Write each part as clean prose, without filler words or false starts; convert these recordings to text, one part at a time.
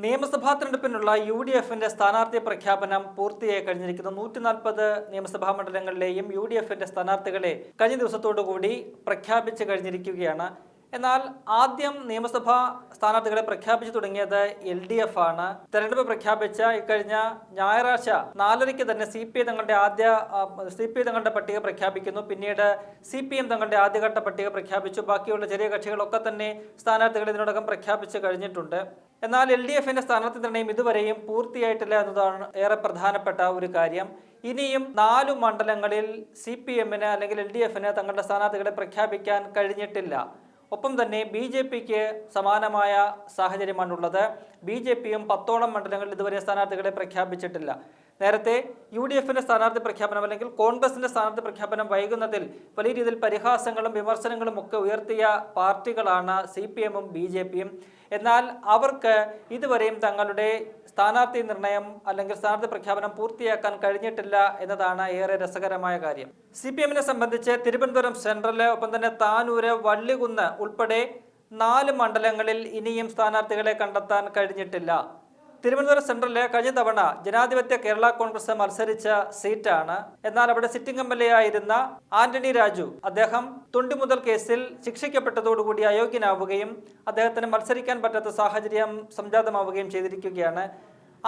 നിയമസഭാ തെരഞ്ഞെടുപ്പിനുള്ള UDFന്റെ സ്ഥാനാർത്ഥി പ്രഖ്യാപനം പൂർത്തിയായി കഴിഞ്ഞിരിക്കുന്നു. 140 നിയമസഭാ മണ്ഡലങ്ങളിലെയും UDFന്റെ സ്ഥാനാർത്ഥികളെ കഴിഞ്ഞ ദിവസത്തോടുകൂടി പ്രഖ്യാപിച്ചു കഴിഞ്ഞിരിക്കുകയാണ്. എന്നാൽ ആദ്യം നിയമസഭാ സ്ഥാനാർത്ഥികളെ പ്രഖ്യാപിച്ചു തുടങ്ങിയത് LDF ആണ്. തെരഞ്ഞെടുപ്പ് പ്രഖ്യാപിച്ച ഇക്കഴിഞ്ഞ ഞായറാഴ്ച 4:30 തന്നെ CPI തങ്ങളുടെ പട്ടിക പ്രഖ്യാപിക്കുന്നു. പിന്നീട് CPM തങ്ങളുടെ ആദ്യഘട്ട പട്ടിക പ്രഖ്യാപിച്ചു. ബാക്കിയുള്ള ചെറിയ കക്ഷികളൊക്കെ തന്നെ സ്ഥാനാർത്ഥികളെ ഇതിനോടകം പ്രഖ്യാപിച്ചു കഴിഞ്ഞിട്ടുണ്ട്. എന്നാൽ LDFന്റെ സ്ഥാനാർത്ഥി നിർണയം ഇതുവരെയും പൂർത്തിയായിട്ടില്ല എന്നതാണ് ഏറെ പ്രധാനപ്പെട്ട ഒരു കാര്യം. ഇനിയും 4 മണ്ഡലങ്ങളിൽ CPMന് അല്ലെങ്കിൽ LDFന് തങ്ങളുടെ സ്ഥാനാർത്ഥികളെ പ്രഖ്യാപിക്കാൻ കഴിഞ്ഞിട്ടില്ല. ഒപ്പം തന്നെ BJPക്ക് സമാനമായ സാഹചര്യമാണുള്ളത്. BJPയും 10ഓളം മണ്ഡലങ്ങളിൽ ഇതുവരെ സ്ഥാനാർത്ഥികളെ പ്രഖ്യാപിച്ചിട്ടില്ല. നേരത്തെ UDFന്റെ സ്ഥാനാർത്ഥി പ്രഖ്യാപനം അല്ലെങ്കിൽ കോൺഗ്രസിന്റെ സ്ഥാനാർത്ഥി പ്രഖ്യാപനം വൈകുന്നതിൽ വലിയ രീതിയിൽ പരിഹാസങ്ങളും വിമർശനങ്ങളും ഒക്കെ ഉയർത്തിയ പാർട്ടികളാണ് CPMും BJPയും. എന്നാൽ അവർക്ക് ഇതുവരെയും തങ്ങളുടെ സ്ഥാനാർത്ഥി നിർണയം അല്ലെങ്കിൽ സ്ഥാനാർത്ഥി പ്രഖ്യാപനം പൂർത്തിയാക്കാൻ കഴിഞ്ഞിട്ടില്ല എന്നതാണ് ഏറെ രസകരമായ കാര്യം. CPMനെ സംബന്ധിച്ച് തിരുവനന്തപുരം സെൻട്രല്, ഒപ്പം തന്നെ താനൂര്, വള്ളികുന്ന് ഉൾപ്പെടെ 4 മണ്ഡലങ്ങളിൽ ഇനിയും സ്ഥാനാർത്ഥികളെ കണ്ടെത്താൻ കഴിഞ്ഞിട്ടില്ല. തിരുവനന്തപുരം സെൻട്രലിലെ കഴിഞ്ഞ തവണ ജനാധിപത്യ കേരള കോൺഗ്രസ് മത്സരിച്ച സീറ്റാണ്. എന്നാൽ അവിടെ സിറ്റിംഗ് MLA ആയിരുന്ന ആന്റണി രാജു അദ്ദേഹം തൊണ്ടിമുതൽ കേസിൽ ശിക്ഷിക്കപ്പെട്ടതോടുകൂടി അയോഗ്യനാവുകയും അദ്ദേഹത്തിന് മത്സരിക്കാൻ പറ്റാത്ത സാഹചര്യം സംജാതമാവുകയും ചെയ്തിരിക്കുകയാണ്.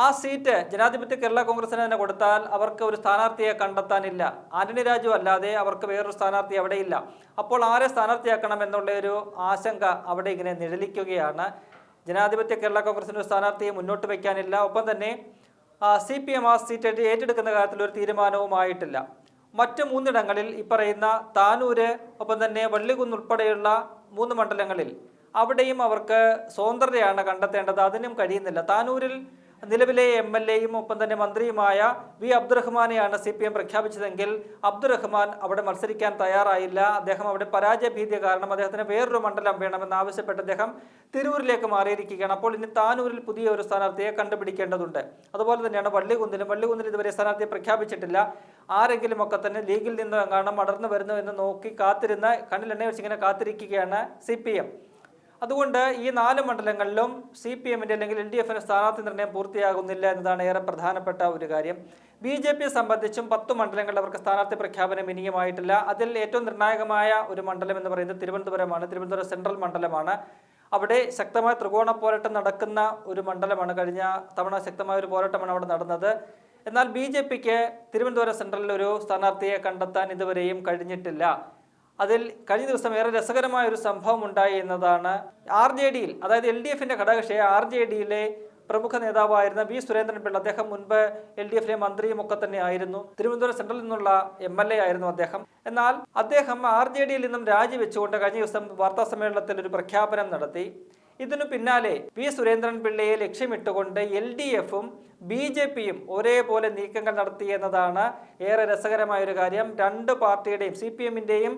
ആ സീറ്റ് ജനാധിപത്യ കേരള കോൺഗ്രസിന് തന്നെ കൊടുത്താൽ അവർക്ക് ഒരു സ്ഥാനാർത്ഥിയെ കണ്ടെത്താനില്ല. ആന്റണി രാജു അല്ലാതെ അവർക്ക് വേറൊരു സ്ഥാനാർത്ഥി അവിടെയില്ല. അപ്പോൾ ആരെ സ്ഥാനാർത്ഥിയാക്കണം എന്നുള്ള ഒരു ആശങ്ക അവിടെ ഇങ്ങനെ നിഴലിക്കുകയാണ്. ജനാധിപത്യ കേരള കോൺഗ്രസിന് ഒരു സ്ഥാനാർത്ഥിയെ മുന്നോട്ട് വയ്ക്കാനില്ല. ഒപ്പം തന്നെ CPM ആ സീറ്റ് ഏറ്റെടുക്കുന്ന കാര്യത്തിൽ ഒരു തീരുമാനവുമായിട്ടില്ല. മറ്റ് 3 ഇടങ്ങളിൽ ഈ പറയുന്ന താനൂര്, ഒപ്പം തന്നെ വള്ളികുന്ന് ഉൾപ്പെടെയുള്ള 3 മണ്ഡലങ്ങളിൽ അവിടെയും അവർക്ക് സ്വതന്ത്രതയാണ് കണ്ടെത്തേണ്ടത്. അതിനും കഴിയുന്നില്ല. താനൂരിൽ നിലവിലെ MLAയും ഒപ്പം തന്നെ മന്ത്രിയുമായ V. അബ്ദുറഹ്മാനെയാണ് CPM പ്രഖ്യാപിച്ചതെങ്കിൽ അബ്ദുറഹ്മാൻ അവിടെ മത്സരിക്കാൻ തയ്യാറായില്ല. അദ്ദേഹം അവിടെ പരാജയ ഭീതി കാരണം അദ്ദേഹത്തിന് വേറൊരു മണ്ഡലം വേണമെന്ന് ആവശ്യപ്പെട്ട് അദ്ദേഹം തിരൂരിലേക്ക് മാറിയിരിക്കുകയാണ്. അപ്പോൾ ഇനി താനൂരിൽ പുതിയ ഒരു സ്ഥാനാർത്ഥിയെ കണ്ടുപിടിക്കേണ്ടതുണ്ട്. അതുപോലെ തന്നെയാണ് വള്ളികുന്നിൽ ഇതുവരെ സ്ഥാനാർത്ഥിയെ പ്രഖ്യാപിച്ചിട്ടില്ല. ആരെങ്കിലും ഒക്കെ തന്നെ ലീഗിൽ നിന്ന് കാണാൻ അടർന്നു വരുന്നു എന്ന് നോക്കി കാത്തിരുന്ന് കണ്ണിലെണ്ണ വെച്ചിങ്ങനെ കാത്തിരിക്കുകയാണ് CPM. അതുകൊണ്ട് ഈ 4 മണ്ഡലങ്ങളിലും CPMന്റെ അല്ലെങ്കിൽ LDFന്റെ സ്ഥാനാർത്ഥി നിർണയം പൂർത്തിയാകുന്നില്ല എന്നതാണ് ഏറെ പ്രധാനപ്പെട്ട ഒരു കാര്യം. BJPയെ സംബന്ധിച്ചും 10 മണ്ഡലങ്ങളിൽ അവർക്ക് സ്ഥാനാർത്ഥി പ്രഖ്യാപനം ഇനിയുമായിട്ടില്ല. അതിൽ ഏറ്റവും നിർണായകമായ ഒരു മണ്ഡലം എന്ന് പറയുന്നത് തിരുവനന്തപുരമാണ്. തിരുവനന്തപുരം സെൻട്രൽ മണ്ഡലമാണ്. അവിടെ ശക്തമായ ത്രികോണ പോരാട്ടം നടക്കുന്ന ഒരു മണ്ഡലമാണ്. കഴിഞ്ഞ തവണ ശക്തമായ ഒരു പോരാട്ടമാണ് അവിടെ നടന്നത്. എന്നാൽ BJPക്ക് തിരുവനന്തപുരം സെൻട്രലിൽ ഒരു സ്ഥാനാർത്ഥിയെ കണ്ടെത്താൻ ഇതുവരെയും കഴിഞ്ഞിട്ടില്ല. അതിൽ കഴിഞ്ഞ ദിവസം ഏറെ രസകരമായ ഒരു സംഭവം ഉണ്ടായി എന്നതാണ്. RJDയിൽ, അതായത് LDFന്റെ ഘടകകക്ഷിയായ RJDയിലെ പ്രമുഖ നേതാവായിരുന്ന V. സുരേന്ദ്രൻപിള്ള, അദ്ദേഹം മുൻപ് LDFിലെ മന്ത്രിയും ഒക്കെ തന്നെ ആയിരുന്നു. തിരുവനന്തപുരം സെൻട്രലിൽ നിന്നുള്ള MLA ആയിരുന്നു അദ്ദേഹം. എന്നാൽ അദ്ദേഹം RJDയിൽ നിന്നും രാജിവെച്ചുകൊണ്ട് കഴിഞ്ഞ ദിവസം വാർത്താ സമ്മേളനത്തിൽ ഒരു പ്രഖ്യാപനം നടത്തി. ഇതിനു പിന്നാലെ V. സുരേന്ദ്രൻപിള്ളയെ ലക്ഷ്യമിട്ടുകൊണ്ട് LDFും BJPയും ഒരേപോലെ നീക്കങ്ങൾ നടത്തി എന്നതാണ് ഏറെ രസകരമായ ഒരു കാര്യം. 2 പാർട്ടിയുടെയും CPMന്റെയും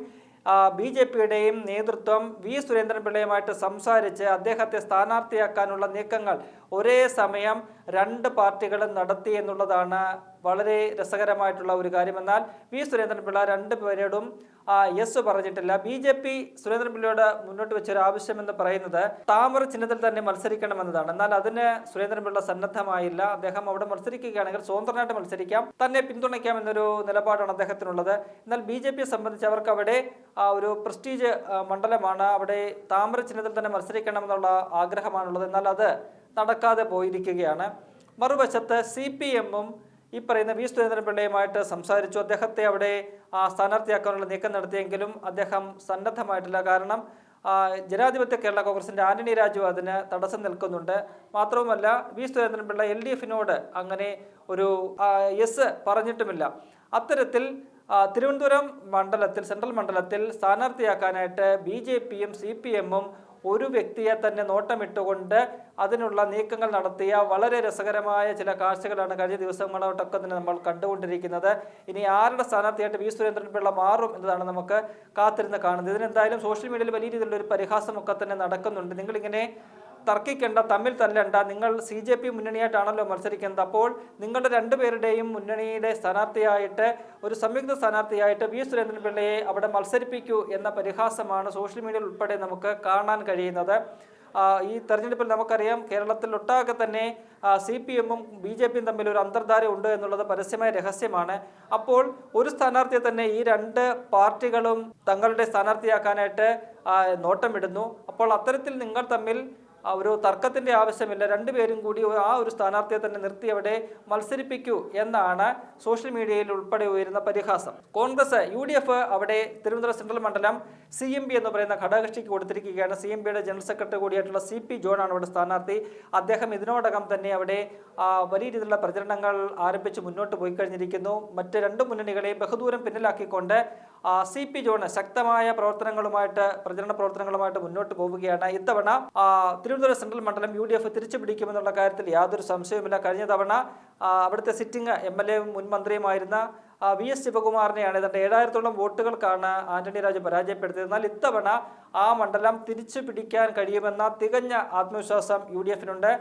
BJPയുടെയും നേതൃത്വം V. സുരേന്ദ്രൻപിള്ളയുമായിട്ട് സംസാരിച്ച് അദ്ദേഹത്തെ സ്ഥാനാർത്ഥിയാക്കാനുള്ള നീക്കങ്ങൾ ഒരേ സമയം 2 പാർട്ടികളും നടത്തി എന്നുള്ളതാണ് വളരെ രസകരമായിട്ടുള്ള ഒരു കാര്യം. എന്നാൽ V. സുരേന്ദ്രൻപിള്ള 2 പേരോടും യെസ് പറഞ്ഞിട്ടില്ല. BJP സുരേന്ദ്രൻപിള്ളയോട് മുന്നോട്ട് വെച്ചൊരു ആവശ്യമെന്ന് പറയുന്നത് താമര ചിഹ്നത്തിൽ തന്നെ മത്സരിക്കണമെന്നതാണ്. എന്നാൽ അതിന് സുരേന്ദ്രൻപിള്ള സന്നദ്ധമായില്ല. അദ്ദേഹം അവിടെ മത്സരിക്കുകയാണെങ്കിൽ സ്വതന്ത്രനായിട്ട് മത്സരിക്കാം, തന്നെ പിന്തുണയ്ക്കാം എന്നൊരു നിലപാടാണ് അദ്ദേഹത്തിനുള്ളത്. എന്നാൽ BJPയെ സംബന്ധിച്ച് അവർക്ക് അവിടെ ഒരു പ്രസ്റ്റീജ് മണ്ഡലമാണ്. അവിടെ താമര ചിഹ്നത്തിൽ തന്നെ മത്സരിക്കണമെന്നുള്ള ആഗ്രഹമാണുള്ളത്. എന്നാൽ അത് നടക്കാതെ പോയിരിക്കുകയാണ്. മറുവശത്ത് CPMും ഈ പറയുന്ന V. സുരേന്ദ്രൻപിള്ളയുമായിട്ട് സംസാരിച്ചു. അദ്ദേഹത്തെ അവിടെ സ്ഥാനാർത്ഥിയാക്കാനുള്ള നീക്കം നടത്തിയെങ്കിലും അദ്ദേഹം സന്നദ്ധമായിട്ടില്ല. കാരണം ജനാധിപത്യ കേരള കോൺഗ്രസിന്റെ ആന്റണി രാജു അതിന് തടസ്സം നിൽക്കുന്നുണ്ട്. മാത്രവുമല്ല V. സുരേന്ദ്രൻപിള്ള LDFിനോട് അങ്ങനെ ഒരു യെസ് പറഞ്ഞിട്ടുമില്ല. അത്തരത്തിൽ തിരുവനന്തപുരം മണ്ഡലത്തിൽ, സെൻട്രൽ മണ്ഡലത്തിൽ സ്ഥാനാർത്ഥിയാക്കാനായിട്ട് BJPയും CPMും ഒരു വ്യക്തിയെ തന്നെ നോട്ടമിട്ടുകൊണ്ട് അതിനുള്ള നീക്കങ്ങൾ നടത്തിയ വളരെ രസകരമായ ചില കാഴ്ചകളാണ് കഴിഞ്ഞ ദിവസങ്ങളോട്ടൊക്കെ തന്നെ നമ്മൾ കണ്ടുകൊണ്ടിരിക്കുന്നത്. ഇനി ആരുടെ സ്ഥാനാർത്ഥിയായിട്ട് V. സുരേന്ദ്രൻപിള്ള മാറും എന്നതാണ് നമുക്ക് കാത്തിരുന്ന് കാണുന്നത്. ഇതിനെന്തായാലും സോഷ്യൽ മീഡിയയിൽ വലിയ രീതിയിലുള്ള ഒരു പരിഹാസമൊക്കെ തന്നെ നടക്കുന്നുണ്ട്. നിങ്ങളിങ്ങനെ തർക്കിക്കേണ്ട, തമ്മിൽ തല്ലണ്ട, നിങ്ങൾ CJP മുന്നണിയായിട്ടാണല്ലോ മത്സരിക്കുന്നത്. അപ്പോൾ നിങ്ങളുടെ 2 പേരുടെയും മുന്നണിയുടെ സ്ഥാനാർത്ഥിയായിട്ട്, ഒരു സംയുക്ത സ്ഥാനാർത്ഥിയായിട്ട് V. സുരേന്ദ്രൻപിള്ളയെ അവിടെ മത്സരിപ്പിക്കൂ എന്ന പരിഹാസമാണ് സോഷ്യൽ മീഡിയയിൽ ഉൾപ്പെടെ നമുക്ക് കാണാൻ കഴിയുന്നത്. ഈ തെരഞ്ഞെടുപ്പിൽ നമുക്കറിയാം കേരളത്തിലൊട്ടാകെ തന്നെ CPM-ഉം BJP-യും തമ്മിൽ ഒരു അന്തർധാര ഉണ്ട് എന്നുള്ളത് പരസ്യമായ രഹസ്യമാണ്. അപ്പോൾ ഒരു സ്ഥാനാർത്ഥിയെ തന്നെ ഈ രണ്ട് പാർട്ടികളും തങ്ങളുടെ സ്ഥാനാർത്ഥിയാക്കാനായിട്ട് നോട്ടമിടുന്നു. അപ്പോൾ അത്തരത്തിൽ നിങ്ങൾ തമ്മിൽ ഒരു തർക്കത്തിന്റെ ആവശ്യമില്ല, രണ്ടുപേരും കൂടി ആ ഒരു സ്ഥാനാർത്ഥിയെ തന്നെ നിർത്തി അവിടെ മത്സരിപ്പിക്കൂ എന്നാണ് സോഷ്യൽ മീഡിയയിൽ ഉൾപ്പെടെ ഉയരുന്ന പരിഹാസം. കോൺഗ്രസ് UDF അവിടെ തിരുവനന്തപുരം സെൻട്രൽ മണ്ഡലം CMB എന്ന് പറയുന്ന ഘടകകക്ഷിക്ക് കൊടുത്തിരിക്കുകയാണ്. CMB-യുടെ ജനറൽ സെക്രട്ടറി കൂടിയായിട്ടുള്ള CP ജോണാണ് അവിടെ സ്ഥാനാർത്ഥി. അദ്ദേഹം ഇതിനോടകം തന്നെ അവിടെ വലിയ രീതിയിലുള്ള പ്രചരണങ്ങൾ ആരംഭിച്ച് മുന്നോട്ട് പോയി കഴിഞ്ഞിരിക്കുന്നു. മറ്റ് രണ്ട് മുന്നണികളെയും ബഹുദൂരം പിന്നിലാക്കിക്കൊണ്ട് CP ജോൺ ശക്തമായ പ്രചരണ പ്രവർത്തനങ്ങളുമായിട്ട് മുന്നോട്ട് പോവുകയാണ്. ഇത്തവണ തിരുവനന്തപുരം സെൻട്രൽ മണ്ഡലം UDF തിരിച്ചു പിടിക്കുമെന്നുള്ള കാര്യത്തിൽ യാതൊരു സംശയവുമില്ല. കഴിഞ്ഞ തവണ അവിടുത്തെ സിറ്റിംഗ് MLA മുൻ മന്ത്രിയുമായിരുന്ന VS ശിവകുമാറിനെയാണ് ഏതാണ്ട് 7000-ഓളം വോട്ടുകൾക്കാണ് ആന്റണി രാജു പരാജയപ്പെടുത്തിയത്. എന്നാൽ ഇത്തവണ ആ മണ്ഡലം തിരിച്ചു പിടിക്കാൻ കഴിയുമെന്ന തികഞ്ഞ ആത്മവിശ്വാസം UDF-നുണ്ട്.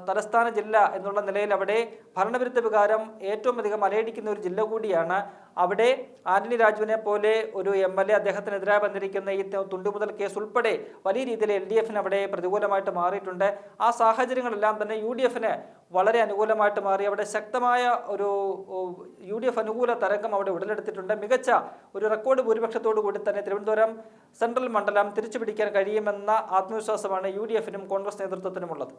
തലസ്ഥാന ജില്ല എന്നുള്ള നിലയിൽ അവിടെ ഭരണവിരുദ്ധ വികാരം ഏറ്റവും അധികം അലയടിക്കുന്ന ഒരു ജില്ല കൂടിയാണ്. അവിടെ ആന്റണി രാജുവിനെ പോലെ ഒരു MLA അദ്ദേഹത്തിനെതിരായി വന്നിരിക്കുന്ന ഈ തുണ്ടുമുതൽ കേസ് ഉൾപ്പെടെ വലിയ രീതിയിൽ LDF-ന് അവിടെ പ്രതികൂലമായിട്ട് മാറിയിട്ടുണ്ട്. ആ സാഹചര്യങ്ങളെല്ലാം തന്നെ UDF-ന് വളരെ അനുകൂലമായിട്ട് മാറി. അവിടെ ശക്തമായ ഒരു UDF അനുകൂല തരംഗം അവിടെ ഉടലെടുത്തിട്ടുണ്ട്. മികച്ച ഒരു റെക്കോർഡ് ഭൂരിപക്ഷത്തോടു കൂടി തന്നെ തിരുവനന്തപുരം സെൻട്രൽ മണ്ഡലം തിരിച്ചു പിടിക്കാൻ കഴിയുമെന്ന ആത്മവിശ്വാസമാണ് UDF-നും കോൺഗ്രസ് നേതൃത്വത്തിനുമുള്ളത്.